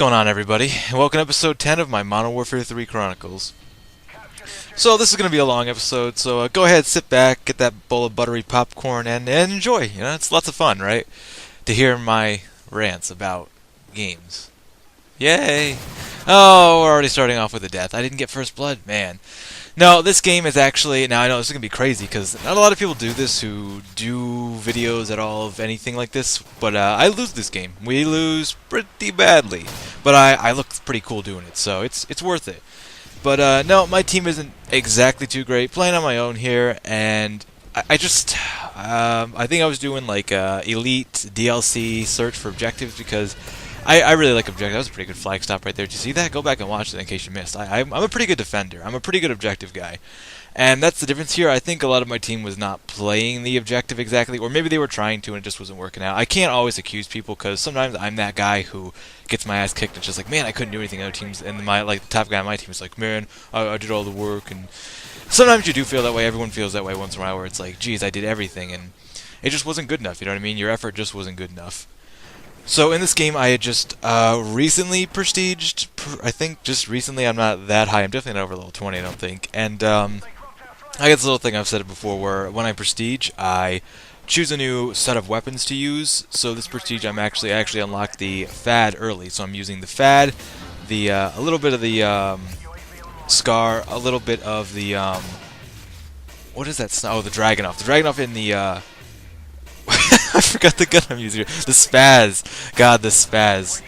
going on, everybody? Welcome to episode 10 of my Modern Warfare 3 Chronicles. So this is going to be a long episode, so go ahead, sit back, get that bowl of buttery popcorn, and enjoy. You know, it's lots of fun, right? To hear my rants about games. Yay! Oh, we're already starting off with a death. I didn't get first blood, man. No, this game is actually... Now, I know this is going to be crazy, because not a lot of people do this who do videos at all of anything like this, but I lose this game. We lose pretty badly, but I look pretty cool doing it, so it's worth it. But no, my team isn't exactly too great. Playing on my own here, and I just... I think I was doing like Elite DLC search for objectives, because... I really like objective. That was a pretty good flag stop right there. Did you see that? Go back and watch it in case you missed. I'm a pretty good defender. I'm a pretty good objective guy. And that's the difference here. I think a lot of my team was not playing the objective exactly, or maybe they were trying to and it just wasn't working out. I can't always accuse people because sometimes I'm that guy who gets my ass kicked and just like, man, I couldn't do anything. Other teams, and the top guy on my team is like, man, I did all the work. And sometimes you do feel that way. Everyone feels that way once in a while where it's like, geez, I did everything. And it just wasn't good enough. You know what I mean? Your effort just wasn't good enough. So in this game, I had just recently prestiged. I think just recently. I'm not that high. I'm definitely not over level 20. I don't think. And I get this little thing. I've said it before, where when I prestige, I choose a new set of weapons to use. So this prestige, I actually unlocked the Fad early. So I'm using the Fad, a little bit of the Scar, a little bit of the what is that? Oh, the Dragunov. The Dragunov in the I forgot the gun I'm using here. The Spaz. God, the Spaz.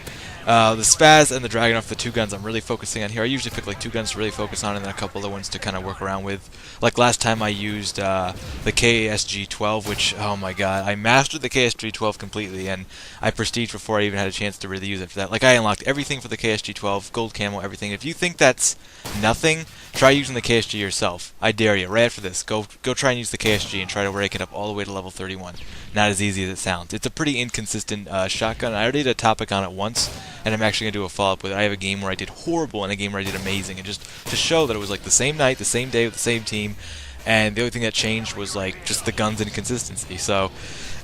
The Spaz and the Dragunov, the two guns I'm really focusing on here. I usually pick like two guns to really focus on and then a couple other ones to kind of work around with. Like last time I used the KSG-12, which, oh my god, I mastered the KSG-12 completely and I prestiged before I even had a chance to really use it for that. Like I unlocked everything for the KSG-12, gold camo, everything. If you think that's nothing, try using the KSG yourself. I dare you, right after this. Go try and use the KSG and try to rank it up all the way to level 31. Not as easy as it sounds. It's a pretty inconsistent shotgun. I already did a topic on it once, and I'm actually going to do a follow-up with it. I have a game where I did horrible and a game where I did amazing, and just to show that it was like the same night, the same day with the same team, and the only thing that changed was like just the gun's inconsistency. So,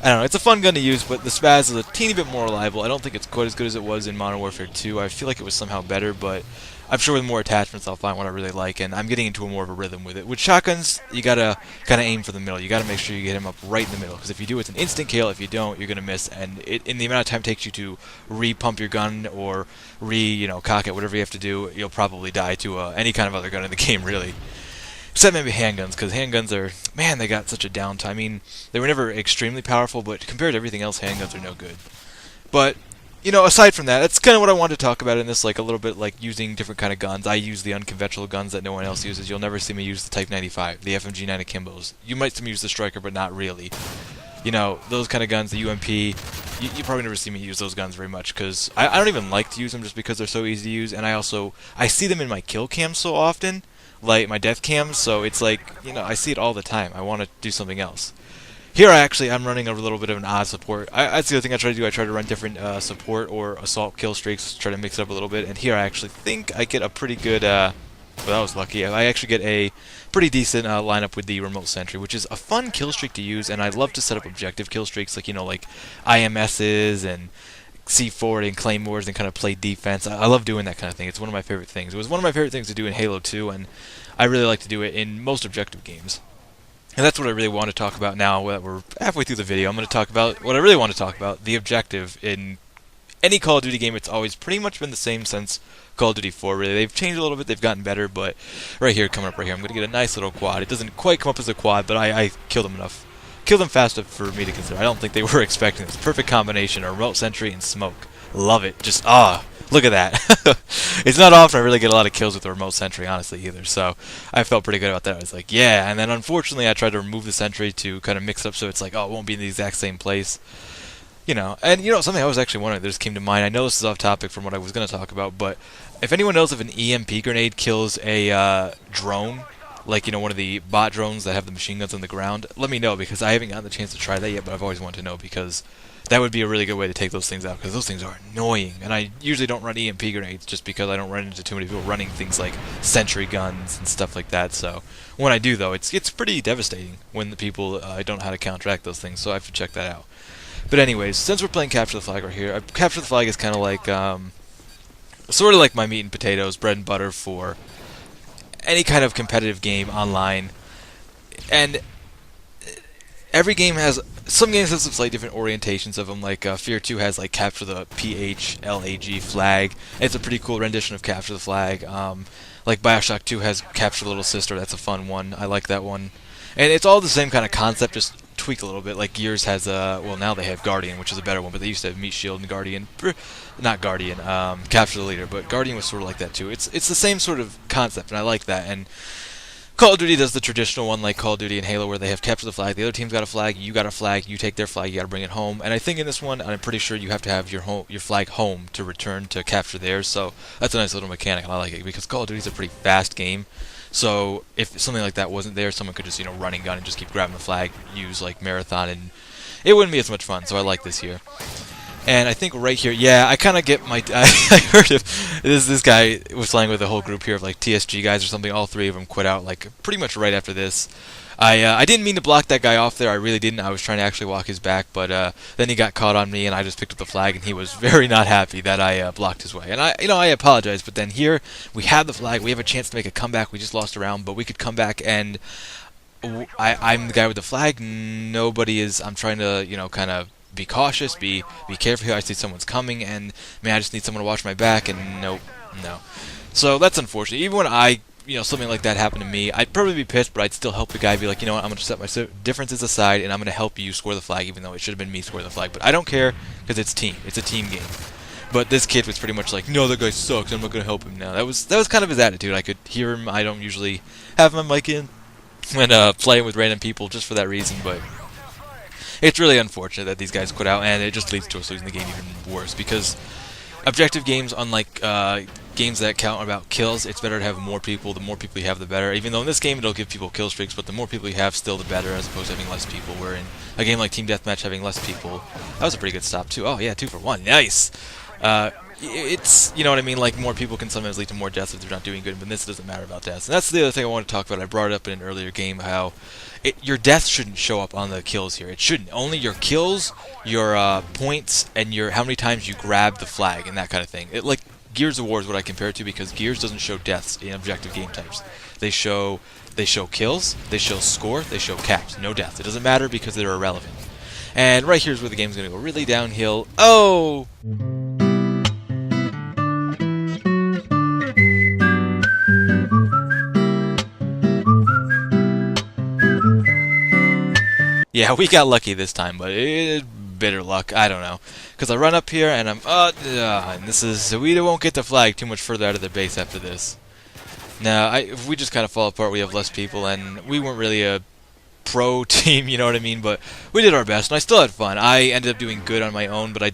I don't know, it's a fun gun to use, but the Spaz is a teeny bit more reliable. I don't think it's quite as good as it was in Modern Warfare 2. I feel like it was somehow better, but I'm sure with more attachments I'll find what I really like, and I'm getting into more of a rhythm with it. With shotguns, you gotta kind of aim for the middle. You gotta make sure you get him up right in the middle, because if you do, it's an instant kill. If you don't, you're gonna miss, and in the amount of time it takes you to re-pump your gun or cock it, whatever you have to do, you'll probably die to any kind of other gun in the game, really. Except maybe handguns, because handguns are, man, they got such a downtime. I mean, they were never extremely powerful, but compared to everything else, handguns are no good. But aside from that, that's kind of what I wanted to talk about in this, like a little bit like using different kind of guns. I use the unconventional guns that no one else uses. You'll never see me use the Type 95, the FMG9 Akimbos. You might see me use the Striker, but not really. Those kind of guns, the UMP, you probably never see me use those guns very much, because I don't even like to use them just because they're so easy to use, and I see them in my kill cams so often, like my death cams, so it's like, I see it all the time. I want to do something else. Here, I'm running a little bit of an odd support. That's the other thing I try to do. I try to run different support or assault kill streaks, try to mix it up a little bit. And here, I actually think I get a pretty good... well, that was lucky. I actually get a pretty decent lineup with the remote sentry, which is a fun kill streak to use. And I love to set up objective kill streaks, like, like IMSs and C4 and claymores and kind of play defense. I love doing that kind of thing. It's one of my favorite things. It was one of my favorite things to do in Halo 2, and I really like to do it in most objective games. And that's what I really want to talk about now that we're halfway through the video. I'm going to talk about what I really want to talk about, the objective. In any Call of Duty game, it's always pretty much been the same since Call of Duty 4, really. They've changed a little bit, they've gotten better, but coming up right here, I'm going to get a nice little quad. It doesn't quite come up as a quad, but I killed them enough. Killed them fast enough for me to consider. I don't think they were expecting this. Perfect combination, a remote sentry and smoke. Love it. Just, look at that. It's not often I really get a lot of kills with the remote sentry, honestly, either. So I felt pretty good about that. I was like, yeah. And then unfortunately, I tried to remove the sentry to kind of mix it up so it's like, it won't be in the exact same place. And something I was actually wondering that just came to mind. I know this is off topic from what I was going to talk about, but if anyone knows if an EMP grenade kills a drone, like, one of the bot drones that have the machine guns on the ground, let me know, because I haven't gotten the chance to try that yet, but I've always wanted to know, because that would be a really good way to take those things out, because those things are annoying. And I usually don't run EMP grenades just because I don't run into too many people running things like Sentry guns and stuff like that. So when I do, though, it's pretty devastating when the people don't know how to counteract those things, so I have to check that out. But anyways, since we're playing Capture the Flag right here, Capture the Flag is kind of like sort of like my meat and potatoes, bread and butter for any kind of competitive game online. And every game has, some games have some slightly different orientations of them. Like Fear 2 has like capture the PHLAG flag. It's a pretty cool rendition of capture the flag. Like Bioshock 2 has capture the little sister. That's a fun one. I like that one. And it's all the same kind of concept, just tweak a little bit. Like Gears has well, now they have Guardian, which is a better one, but they used to have Meat Shield and Guardian. Not Guardian, Capture the Leader, but Guardian was sort of like that too. It's the same sort of concept, and I like that. And Call of Duty does the traditional one, like Call of Duty and Halo, where they have capture the flag. The other team's got a flag, you got a flag, you take their flag, you got to bring it home. And I think in this one, I'm pretty sure you have to have your flag home to return to capture theirs. So that's a nice little mechanic, and I like it because Call of Duty's a pretty fast game. So if something like that wasn't there, someone could just run and gun and just keep grabbing the flag, use like marathon, and it wouldn't be as much fun. So I like this here. And I think right here, yeah, I kind of get my... I heard of this guy was playing with a whole group here of like TSG guys or something. All three of them quit out like pretty much right after this. I didn't mean to block that guy off there. I really didn't. I was trying to actually walk his back, but then he got caught on me, and I just picked up the flag, and he was very not happy that I blocked his way. And I apologize, but then here we have the flag. We have a chance to make a comeback. We just lost a round, but we could come back, and I'm the guy with the flag. Nobody is. I'm trying to kind of be cautious, be careful here. I see someone's coming, and man, I just need someone to watch my back, and no. So that's unfortunate. Even when something like that happened to me, I'd probably be pissed, but I'd still help the guy, be like, you know what, I'm going to set my differences aside, and I'm going to help you score the flag, even though it should have been me score the flag. But I don't care, because it's team. It's a team game. But this kid was pretty much like, no, that guy sucks, I'm not going to help him now. That was kind of his attitude. I could hear him. I don't usually have my mic in when playing with random people just for that reason, but it's really unfortunate that these guys quit out, and it just leads to us losing the game even worse, because objective games, unlike games that count about kills, it's better to have more people. The more people you have, the better. Even though in this game it'll give people kill streaks, but the more people you have, still the better, as opposed to having less people. Where in a game like Team Deathmatch, having less people, that was a pretty good stop too. Oh yeah, 2 for 1, nice. It's, you know what I mean, like more people can sometimes lead to more deaths if they're not doing good, but this doesn't matter about deaths. And that's the other thing I want to talk about. I brought it up in an earlier game, how your deaths shouldn't show up on the kills here. It shouldn't. Only your kills, your points, and your how many times you grab the flag and that kind of thing. Like Gears of War is what I compare it to, because Gears doesn't show deaths in objective game types. They show kills, they show score, they show caps. No deaths. It doesn't matter because they're irrelevant. And right here's where the game's going to go really downhill. Oh! Yeah, we got lucky this time, but bitter luck. I don't know, because I run up here and I'm and this is we won't get the flag too much further out of their base after this. Now, if we just kind of fall apart, we have less people, and we weren't really a pro team, you know what I mean? But we did our best, and I still had fun. I ended up doing good on my own, but I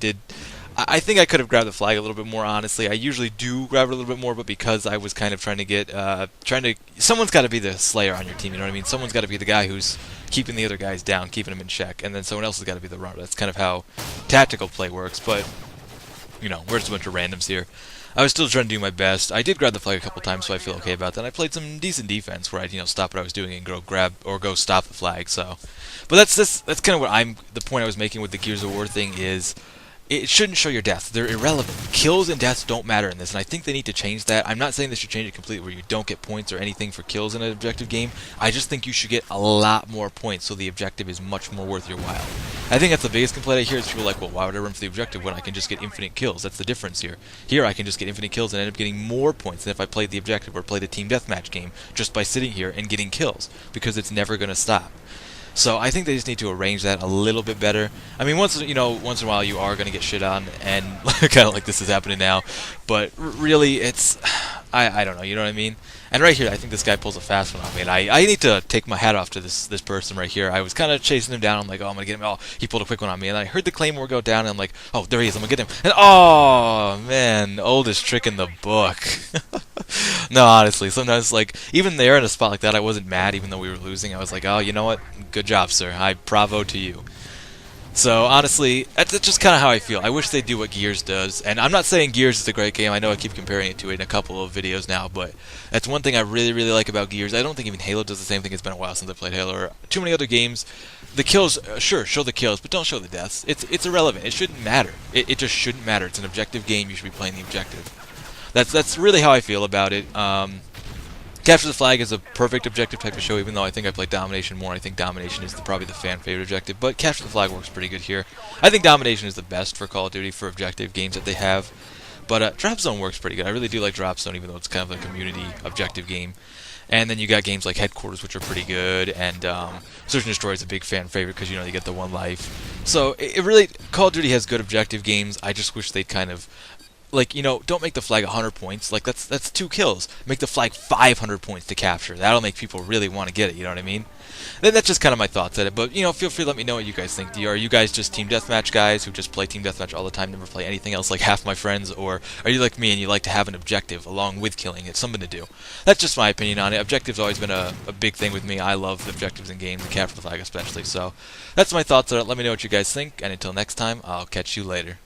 think I could have grabbed the flag a little bit more, honestly. I usually do grab it a little bit more, but because I was kind of trying to get, someone's got to be the slayer on your team, you know what I mean? Someone's got to be the guy who's keeping the other guys down, keeping them in check, and then someone else has got to be the runner. That's kind of how tactical play works, but, we're just a bunch of randoms here. I was still trying to do my best. I did grab the flag a couple times, so I feel okay about that. I played some decent defense where I'd, stop what I was doing and go stop the flag, so. But that's kind of what the point I was making with the Gears of War thing is, it shouldn't show your deaths. They're irrelevant. Kills and deaths don't matter in this, and I think they need to change that. I'm not saying they should change it completely where you don't get points or anything for kills in an objective game. I just think you should get a lot more points so the objective is much more worth your while. I think that's the biggest complaint I hear is people like, well, why would I run for the objective when I can just get infinite kills? That's the difference here. Here I can just get infinite kills and end up getting more points than if I played the objective or played a team deathmatch game just by sitting here and getting kills, because it's never going to stop. So I think they just need to arrange that a little bit better. I mean, once in a while you are going to get shit on, and kind of like this is happening now. But really, it's I don't know. You know what I mean? And right here, I think this guy pulls a fast one on me, and I need to take my hat off to this person right here. I was kind of chasing him down. I'm like, oh, I'm gonna get him. Oh, he pulled a quick one on me, and I heard the claymore go down, and I'm like, oh, there he is. I'm gonna get him. And oh man, oldest trick in the book. No, honestly, sometimes like even there in a spot like that, I wasn't mad, even though we were losing. I was like, oh, you know what? Good job, sir. Bravo to you. So honestly, that's just kind of how I feel. I wish they'd do what Gears does, and I'm not saying Gears is a great game. I know I keep comparing it to it in a couple of videos now, but that's one thing I really, really like about Gears. I don't think even Halo does the same thing. It's been a while since I played Halo, or too many other games. The kills, sure, show the kills, but don't show the deaths. It's irrelevant. It shouldn't matter. It just shouldn't matter. It's an objective game. You should be playing the objective. That's really how I feel about it. Capture the Flag is a perfect objective type of show, even though I think I play Domination more. I think Domination is probably the fan favorite objective, but Capture the Flag works pretty good here. I think Domination is the best for Call of Duty for objective games that they have, but Drop Zone works pretty good. I really do like Drop Zone, even though it's kind of a community objective game. And then you got games like Headquarters, which are pretty good, and Search and Destroy is a big fan favorite because, you know, you get the one life. So it really, Call of Duty has good objective games. I just wish they'd kind of, like, you know, don't make the flag 100 points. Like, that's 2 kills. Make the flag 500 points to capture. That'll make people really want to get it, you know what I mean? Then that's just kind of my thoughts at it. But, you know, feel free to let me know what you guys think. Are you guys just Team Deathmatch guys who just play Team Deathmatch all the time, never play anything else like half my friends? Or are you like me and you like to have an objective along with killing? It's something to do. That's just my opinion on it. Objectives always been a big thing with me. I love objectives in games, and capture the flag especially. So that's my thoughts on it. Let me know what you guys think. And until next time, I'll catch you later.